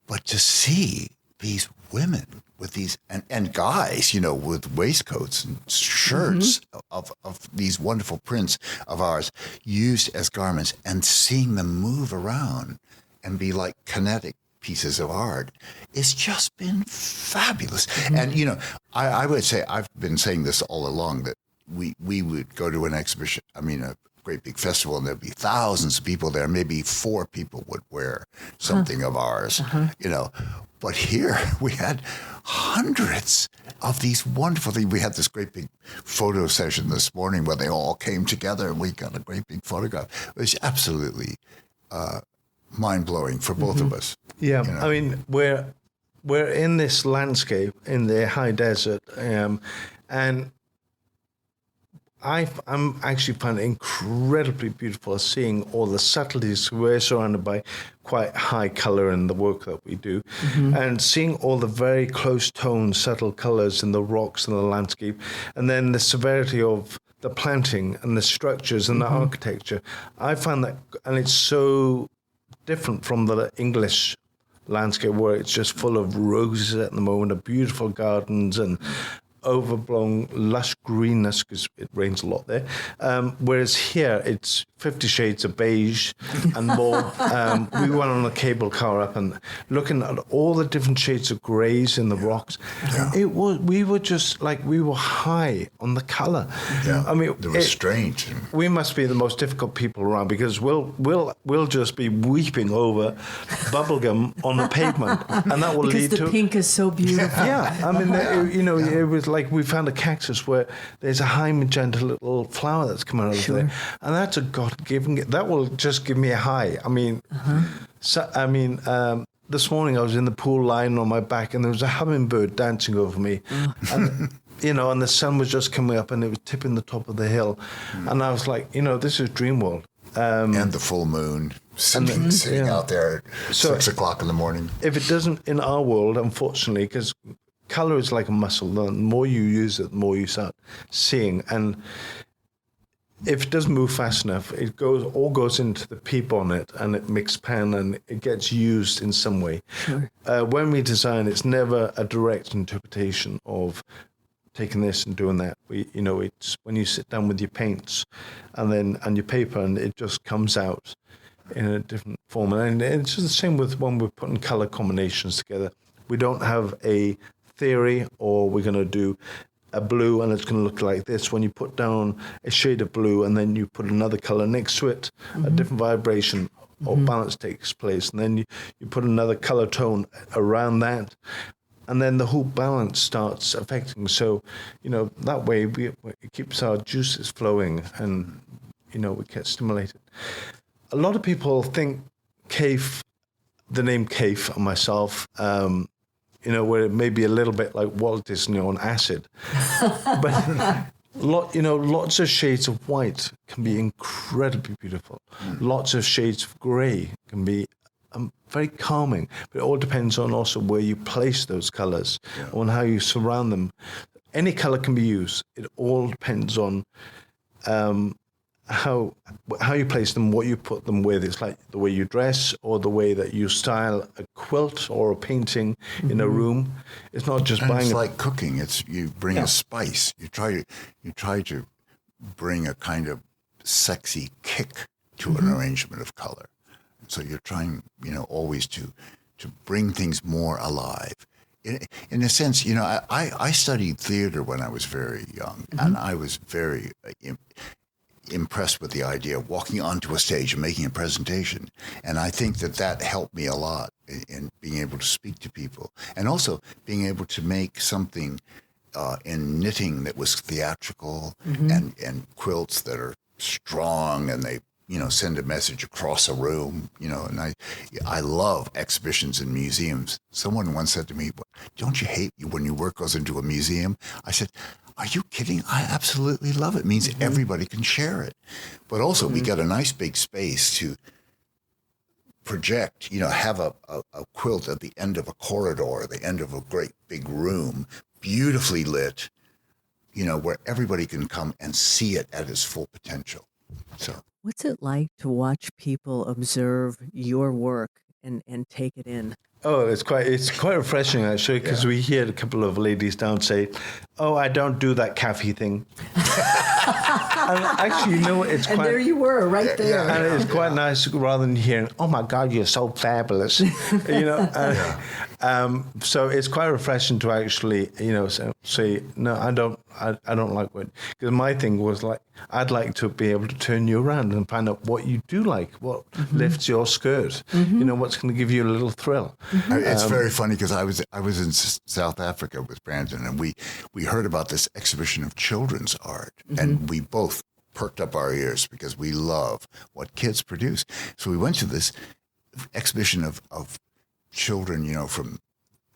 But to see these women with these, and guys, with waistcoats and shirts of these wonderful prints of ours used as garments, and seeing them move around and be like kinetic pieces of art, it's just been fabulous. And, I would say, I've been saying this all along, that we would go to an exhibition, a great big festival, and there'd be thousands of people there. Maybe 4 people would wear something of ours, But here we had hundreds of these wonderful things. We had this great big photo session this morning where they all came together and we got a great big photograph. It was absolutely mind-blowing for both of us. Yeah, I mean, we're in this landscape in the high desert, and I'm actually finding it incredibly beautiful seeing all the subtleties. We're surrounded by quite high color in the work that we do, and seeing all the very close tone, subtle colors in the rocks and the landscape, and then the severity of the planting and the structures and the architecture. I find that, and it's so different from the English landscape where it's just full of roses at the moment, of beautiful gardens and overblown lush greenness because it rains a lot there. Whereas here it's 50 shades of beige and more. We went on a cable car up and looking at all the different shades of greys in the rocks. Yeah. We were just like, we were high on the color. Yeah. I mean, the restraint. We must be the most difficult people around because we'll just be weeping over bubblegum on the pavement, and that will lead to... Because the pink is so beautiful. Yeah, I mean, it was like we found a cactus where there's a high magenta little flower that's coming out of there, and that's a God-given. That will just give me a high. I mean, this morning I was in the pool lying on my back, and there was a hummingbird dancing over me, and and the sun was just coming up, and it was tipping the top of the hill, and I was like, this is dream world. And the full moon sitting out there at 6 o'clock in the morning. If it doesn't in our world, unfortunately, because color is like a muscle. The more you use it, the more you start seeing. And if it doesn't move fast enough, it all goes into the pea bonnet and it mixes pan and it gets used in some way. Sure. When we design, it's never a direct interpretation of taking this and doing that. It's when you sit down with your paints and your paper, and it just comes out in a different form. And it's the same with when we're putting color combinations together. We don't have a theory, or we're going to do a blue and it's going to look like this. When you put down a shade of blue and then you put another color next to it, a different vibration or balance takes place, and then you put another color tone around that, and then the whole balance starts affecting. So that way it keeps our juices flowing, and we get stimulated. A lot of people think the name Kaffe and myself, where it may be a little bit like Walt Disney on acid. But, lots of shades of white can be incredibly beautiful. Lots of shades of grey can be very calming. But it all depends on also where you place those colours, on how you surround them. Any colour can be used. It all depends on how you place them, what you put them with. It's like the way you dress or the way that you style a quilt or a painting in a room. It's not just buying. It's like cooking. It's you bring a spice. You try to bring a kind of sexy kick to an arrangement of color. So you're trying, always to bring things more alive. In a sense, I studied theater when I was very young, and I was very impressed with the idea of walking onto a stage and making a presentation. And I think that helped me a lot in being able to speak to people, and also being able to make something in knitting that was theatrical, and quilts that are strong, and they send a message across a room, and I love exhibitions in museums. Someone once said to me, "Don't you hate when your work goes into a museum?" I said, are you kidding? I absolutely love it. It means everybody can share it. But also we got a nice big space to project, have a quilt at the end of a corridor, the end of a great big room, beautifully lit, where everybody can come and see it at its full potential. So, what's it like to watch people observe your work and take it in? Oh, it's quite refreshing actually, because we hear a couple of ladies down say, "Oh, I don't do that Kaffe thing." And actually, it's quite. And there you were, right there. And it's quite nice rather than hearing, "Oh my God, you're so fabulous," So it's quite refreshing to actually, say, "No, I don't like what." Because my thing was like, I'd like to be able to turn you around and find out what you do like, what lifts your skirt, what's going to give you a little thrill. It's very funny because I was in South Africa with Brandon, and we heard about this exhibition of children's art, and we both perked up our ears because we love what kids produce. So we went to this exhibition of children, from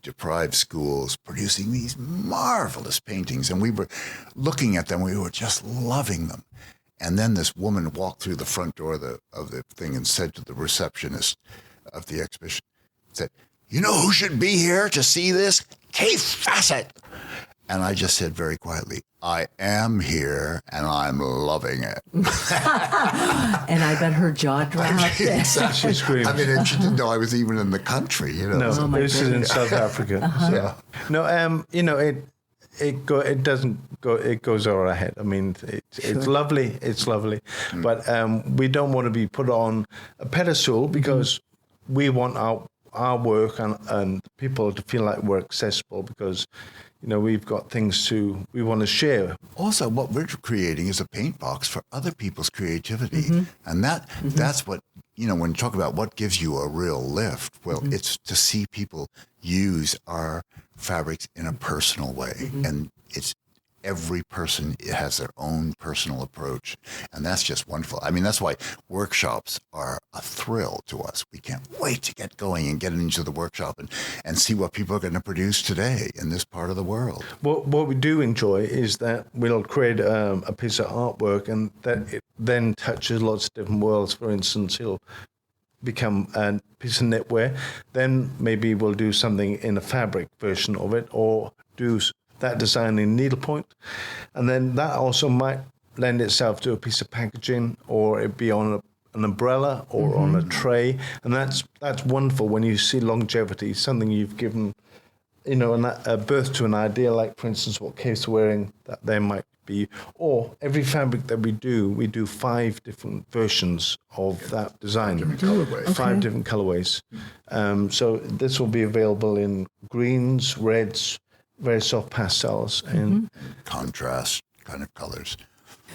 deprived schools producing these marvelous paintings, and we were looking at them. We were just loving them. And then this woman walked through the front door of the thing and said to the receptionist of the exhibition, said, "You know who should be here to see this? Kaffe Fassett." And I just said very quietly, "I am here, and I'm loving it." And I bet her jaw dropped. She screamed. I mean, she didn't know I was even in the country, No, this is in South Africa. So. No, it doesn't go. It goes over our head. I mean, it's lovely. It's lovely, but we don't want to be put on a pedestal because we want our work and people to feel like we're accessible because. We've got things we want to share. Also, what we're creating is a paint box for other people's creativity. And that's what, when you talk about what gives you a real lift, well, it's to see people use our fabrics in a personal way. And it's every person has their own personal approach. And that's just wonderful. I mean, that's why workshops are a thrill to us. We can't wait to get going and get into the workshop and see what people are going to produce today in this part of the world. What we do enjoy is that we'll create a piece of artwork and that it then touches lots of different worlds. For instance, it'll become a piece of knitwear. Then maybe we'll do something in a fabric version of it or do that design in needlepoint, and then that also might lend itself to a piece of packaging, or it be on an umbrella or on a tray, and that's wonderful when you see longevity, something you've given, a birth to an idea, like for instance what Kate's wearing, that there might be, or every fabric that we do 5 different versions of that design, 5 different colorways. So this will be available in greens, reds, very soft pastels and contrast kind of colors.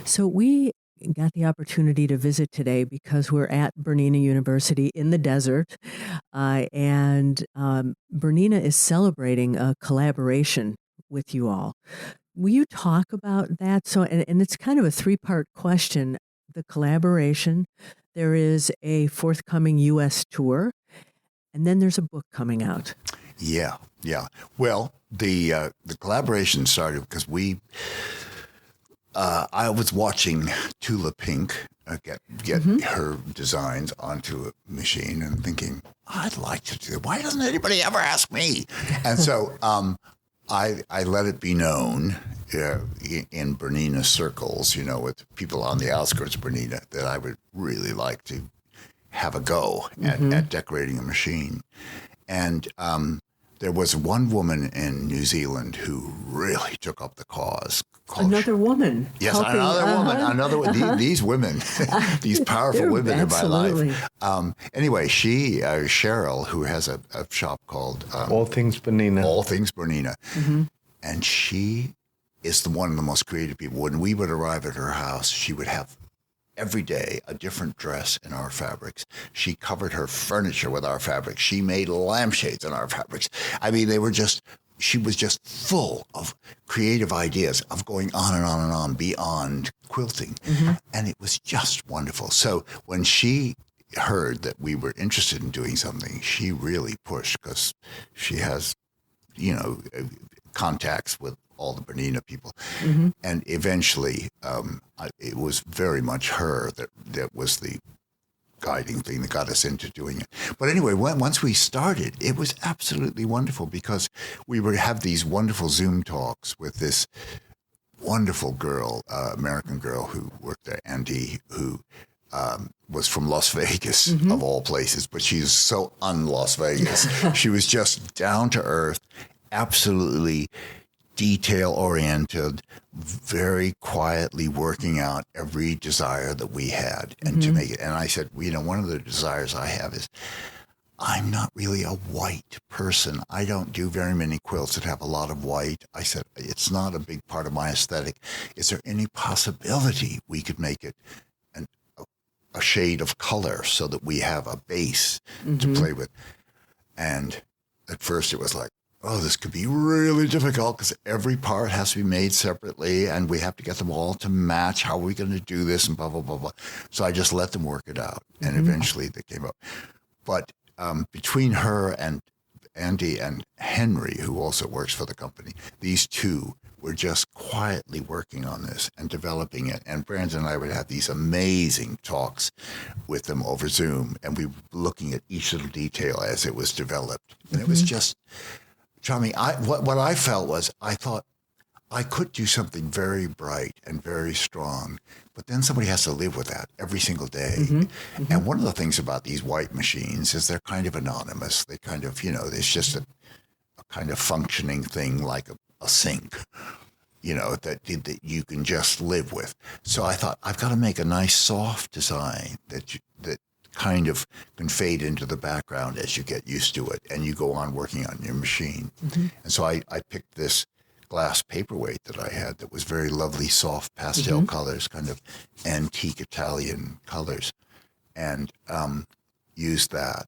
So we got the opportunity to visit today because we're at BERNINA University in the desert, and BERNINA is celebrating a collaboration with you all. Will you talk about that? So, and it's kind of a 3-part question. The collaboration, there is a forthcoming U.S. tour, and then there's a book coming out. Yeah. Well, the collaboration started because I was watching Tula Pink get her designs onto a machine and thinking, I'd like to do it. Why doesn't anybody ever ask me? And so I let it be known in BERNINA circles, with people on the outskirts of BERNINA, that I would really like to have a go at decorating a machine. And there was one woman in New Zealand who really took up the cause. Another woman. Yes, helping, another woman. These women, these powerful women in my life. Anyway, Cheryl, who has a shop called All Things BERNINA. All Things BERNINA. And she is one of the most creative people. When we would arrive at her house, she would have every day a different dress in our fabrics. She covered her furniture with our fabrics. She made lampshades in our fabrics. I mean, she was just full of creative ideas of going on and on and on beyond quilting. And it was just wonderful. So when she heard that we were interested in doing something, she really pushed because she has, contacts with all the Bernina people. And eventually, it was very much her that was the guiding thing that got us into doing it. But anyway, once we started, it was absolutely wonderful because we would have these wonderful Zoom talks with this wonderful girl, American girl who worked there, Andy, who was from Las Vegas, of all places, but she's so un-Las Vegas. She was just down to earth, absolutely detail-oriented, very quietly working out every desire that we had and to make it. And I said, one of the desires I have is I'm not really a white person. I don't do very many quilts that have a lot of white. I said, it's not a big part of my aesthetic. Is there any possibility we could make it a shade of color so that we have a base to play with? And at first it was like, oh, this could be really difficult because every part has to be made separately and we have to get them all to match. How are we going to do this and blah, blah, blah, blah. So I just let them work it out. And eventually they came up. But between her and Andy and Henry, who also works for the company, these two were just quietly working on this and developing it. And Brandon and I would have these amazing talks with them over Zoom, and we were looking at each little detail as it was developed. And it was just charming. What I felt was, I thought I could do something very bright and very strong, but then somebody has to live with that every single day. And one of the things about these white machines is they're kind of anonymous. They kind of, it's just a kind of functioning thing like a sink, that you can just live with. So I thought, I've got to make a nice soft design that kind of can fade into the background as you get used to it and you go on working on your machine. And so I picked this glass paperweight that I had that was very lovely, soft pastel colors, kind of antique Italian colors, and used that.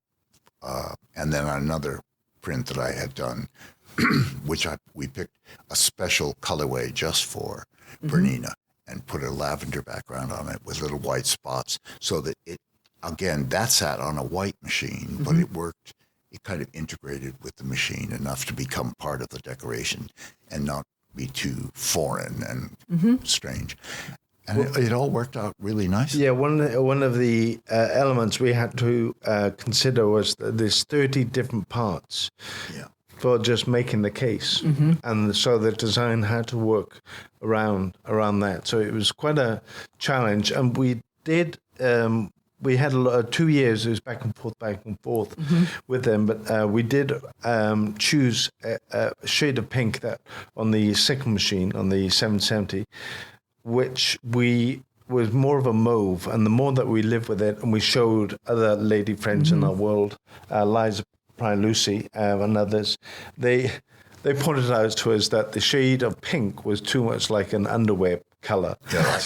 And then another print that I had done, which we picked a special colorway just for Bernina and put a lavender background on it with little white spots so that that sat on a white machine, but it worked. It kind of integrated with the machine enough to become part of the decoration and not be too foreign and strange. And it all worked out really nicely. Yeah, one of the elements we had to consider was that there's 30 different parts for just making the case. And so the design had to work around that. So it was quite a challenge. And we did... we had 2 years, it was back and forth with them, but we did choose a shade of pink that on the second machine, on the 770, which was more of a mauve, and the more that we lived with it, and we showed other lady friends in our world, Liza Prime Lucy and others, they pointed out to us that the shade of pink was too much like an underwear color.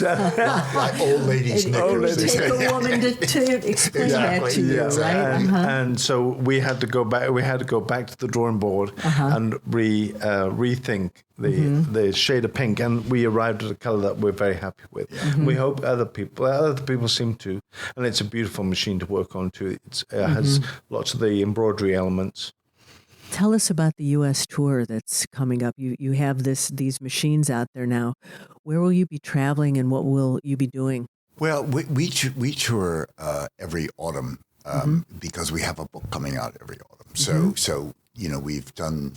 Like old ladies' knickers. It take a woman to explain that to you, right? And so we had to go back. We had to go back to the drawing board and rethink the shade of pink, and we arrived at a color that we're very happy with. We hope other people seem to, and it's a beautiful machine to work on too. It has lots of the embroidery elements. Tell us about the U.S. tour that's coming up. You have these machines out there now. Where will you be traveling, and what will you be doing? Well, we tour every autumn because we have a book coming out every autumn. So we've done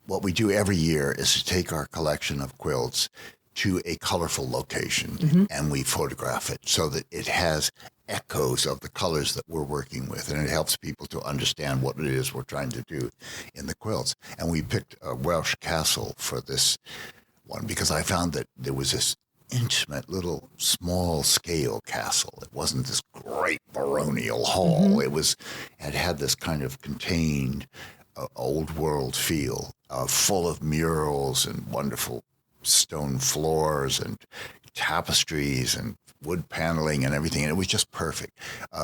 what we do every year is to take our collection of quilts to a colorful location and we photograph it so that it has echoes of the colors that we're working with, and it helps people to understand what it is we're trying to do in the quilts. And we picked a Welsh castle for this one because I found that there was this intimate little small scale castle. It wasn't this great baronial hall. It had this kind of contained old world feel, full of murals and wonderful stone floors and tapestries and wood paneling and everything. And it was just perfect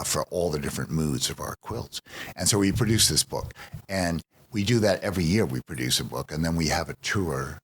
for all the different moods of our quilts. And so we produced this book, and we do that every year. We produce a book, and then we have a tour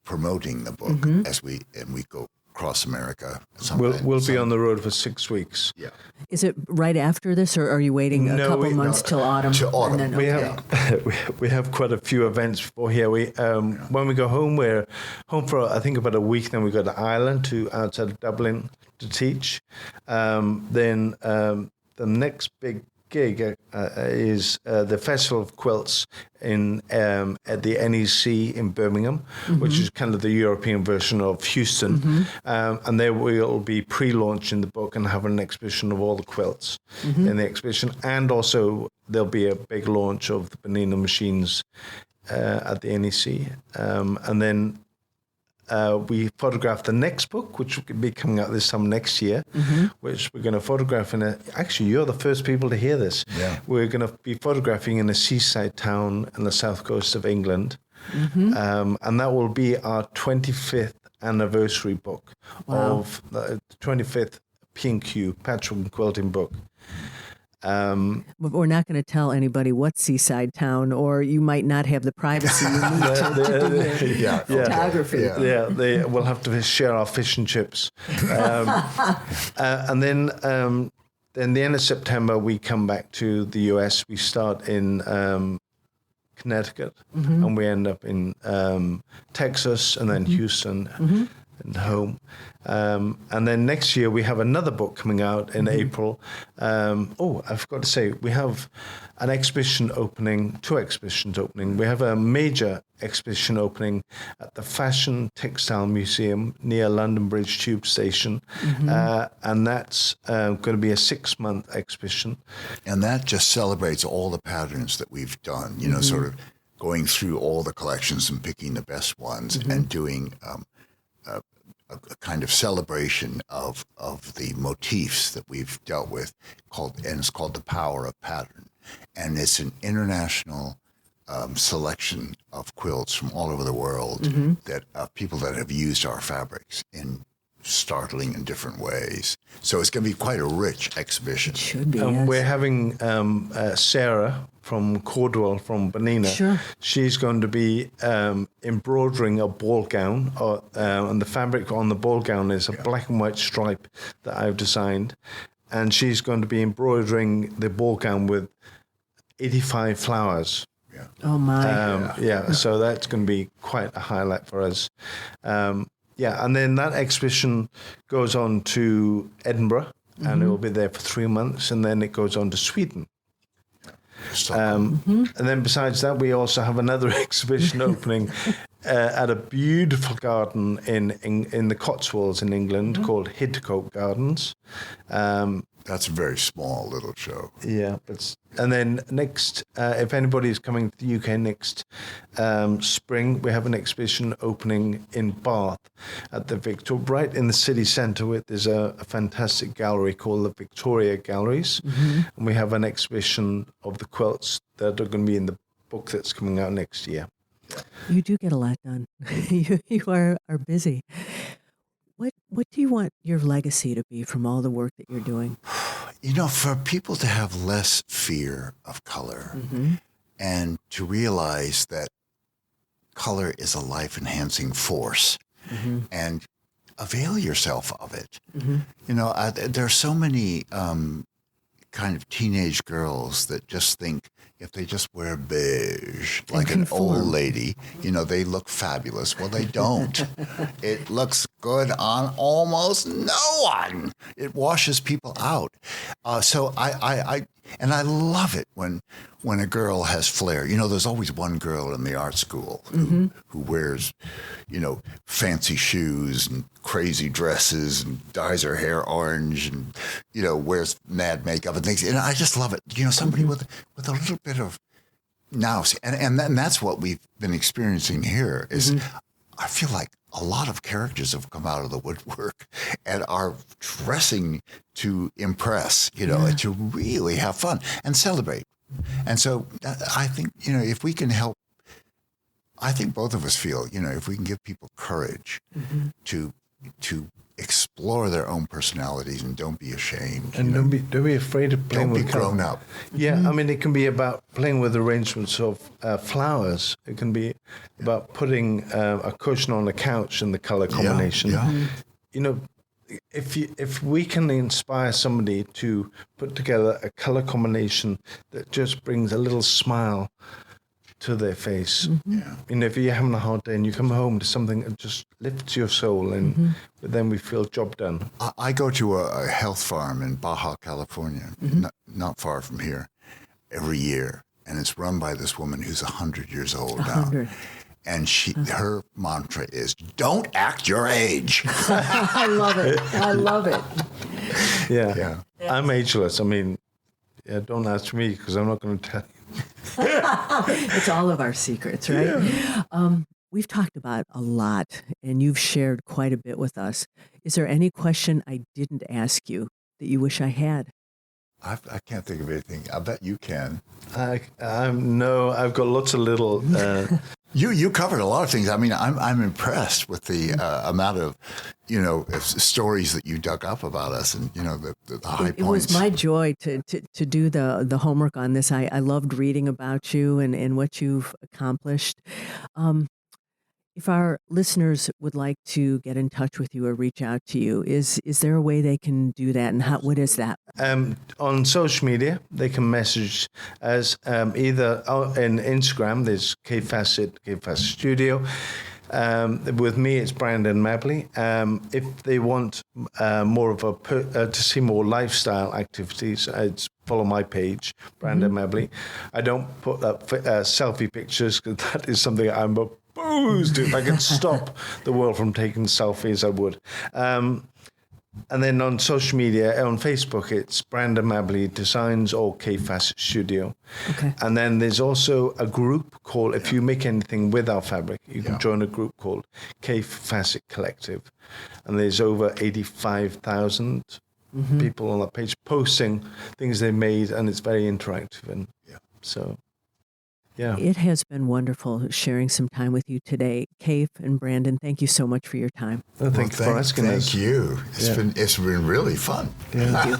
promoting the book as we go across America. We'll be on the road for 6 weeks. Yeah. Is it right after this, or are you waiting a couple months till autumn? Till autumn. And then, We have quite a few events for here. When we go home, we're home for I think about a week. Then we go to Ireland, outside of Dublin, to teach. Then the next big gig is the Festival of Quilts at the NEC in Birmingham, which is kind of the European version of Houston. And there we'll be pre-launching the book and having an exhibition of all the quilts in the exhibition. And also there'll be a big launch of the BERNINA machines at the NEC. And then we photographed the next book, which will be coming out this time next year, which we're going to photograph actually, you're the first people to hear this. Yeah. We're going to be photographing in a seaside town on the south coast of England. And that will be our 25th anniversary book of the 25th P&Q, Patchwork and Quilting book. But we're not going to tell anybody what seaside town, or you might not have the privacy you need to do the photography. They will have to share our fish and chips. And then the end of September, we come back to the US. We start in Connecticut, and we end up in Texas, and then Houston, and home. And then next year we have another book coming out in April. I forgot to say, we have an exhibition opening, 2 exhibitions opening. We have a major exhibition opening at the Fashion Textile Museum near London Bridge Tube Station. And that's going to be a 6-month exhibition. And that just celebrates all the patterns that we've done, you know, sort of going through all the collections and picking the best ones and doing a kind of celebration of the motifs that we've dealt with, and it's called The Power of Pattern. And it's an international selection of quilts from all over the world that people that have used our fabrics in startling and different ways. So it's going to be quite a rich exhibition. It should be, yes. We're having Sarah from Cordwell from BERNINA. Sure. She's going to be embroidering a ball gown, and the fabric on the ball gown is a black and white stripe that I've designed. And she's going to be embroidering the ball gown with 85 flowers. Yeah. Oh, my. So that's going to be quite a highlight for us. And then that exhibition goes on to Edinburgh, and it will be there for 3 months, and then it goes on to Sweden. And then besides that, we also have another exhibition opening at a beautiful garden in the Cotswolds in England called Hidcote Gardens. That's a very small little show. Yeah, and then next, if anybody is coming to the UK next spring, we have an exhibition opening in Bath at the Victoria, right in the city centre. There's a fantastic gallery called the Victoria Galleries, and we have an exhibition of the quilts that are going to be in the book that's coming out next year. You do get a lot done. you are busy. What do you want your legacy to be from all the work that you're doing? You know, for people to have less fear of color and to realize that color is a life-enhancing force and avail yourself of it. You know, there are so many kind of teenage girls that just think if they just wear beige, like an old lady, you know, they look fabulous. Well, they don't. It looks good on almost no one. It washes people out. So I love it when a girl has flair. You know, there's always one girl in the art school who wears, you know, fancy shoes and crazy dresses and dyes her hair orange and, you know, wears mad makeup and things. And I just love it. You know, somebody with a little bit of nous. And that's what we've been experiencing here is I feel like a lot of characters have come out of the woodwork and are dressing to impress, you know, and to really have fun and celebrate. And so I think, you know, if we can help, I think both of us feel, you know, if we can give people courage to explore their own personalities and don't be ashamed. And don't be afraid of playing with color. Don't be grown up. Yeah, I mean, it can be about playing with arrangements of flowers. It can be about putting a cushion on a couch and the color combination. if we can inspire somebody to put together a color combination that just brings a little smile to their face. If you're having a hard day and you come home to something that just lifts your soul, and then we feel job done. I go to a health farm in Baja California, not far from here, every year, and it's run by this woman who's 100 years old now. And her mantra is, "Don't act your age." I love it. I love it. Yeah. I'm ageless. I mean, don't ask me because I'm not going to tell you. It's all of our secrets, right? Yeah. We've talked about a lot, and you've shared quite a bit with us. Is there any question I didn't ask you that you wish I had? I can't think of anything. I bet you can. No, I've got lots of little... You covered a lot of things. I mean, I'm impressed with the amount of, stories that you dug up about us, and the high points. It was my joy to do the homework on this. I loved reading about you and what you've accomplished. If our listeners would like to get in touch with you or reach out to you, is there a way they can do that? And what is that? On social media, they can message us either in Instagram. There's Kaffe Fassett Studio. With me, it's Brandon Mably. If they want more of to see more lifestyle activities, it's follow my page, Brandon Mably. I don't put up selfie pictures because that is something I'm opposed to. If I could stop the world from taking selfies, I would. And then on social media, on Facebook, it's Brandon Mably Designs or Kaffe Fassett Studio. Okay. And then there's also a group called, if you make anything with our fabric, you can join a group called Kaffe Fassett Collective. And there's over 85,000 people on that page posting things they made, and it's very interactive. And so... yeah. It has been wonderful sharing some time with you today. Kaffe and Brandon, thank you so much for your time. Thank you for asking us. Thank you. It's been really fun. Thank you.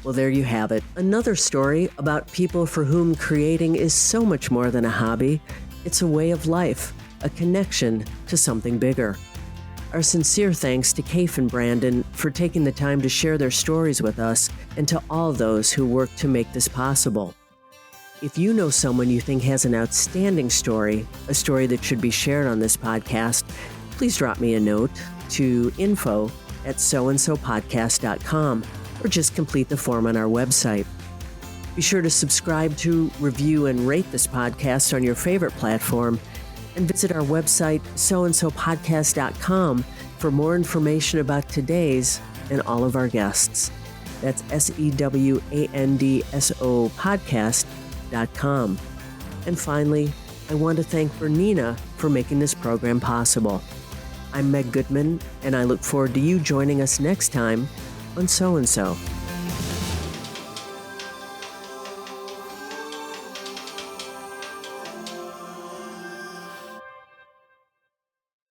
Well, there you have it. Another story about people for whom creating is so much more than a hobby. It's a way of life, a connection to something bigger. Our sincere thanks to Kaffe and Brandon for taking the time to share their stories with us, and to all those who work to make this possible. If you know someone you think has an outstanding story, a story that should be shared on this podcast, please drop me a note to info@soandsopodcast.com, or just complete the form on our website. Be sure to subscribe to, review, and rate this podcast on your favorite platform, and visit our website, soandsopodcast.com, for more information about today's and all of our guests. That's SEWANDSO podcast.com. And finally, I want to thank BERNINA for making this program possible. I'm Meg Goodman, and I look forward to you joining us next time on So and So.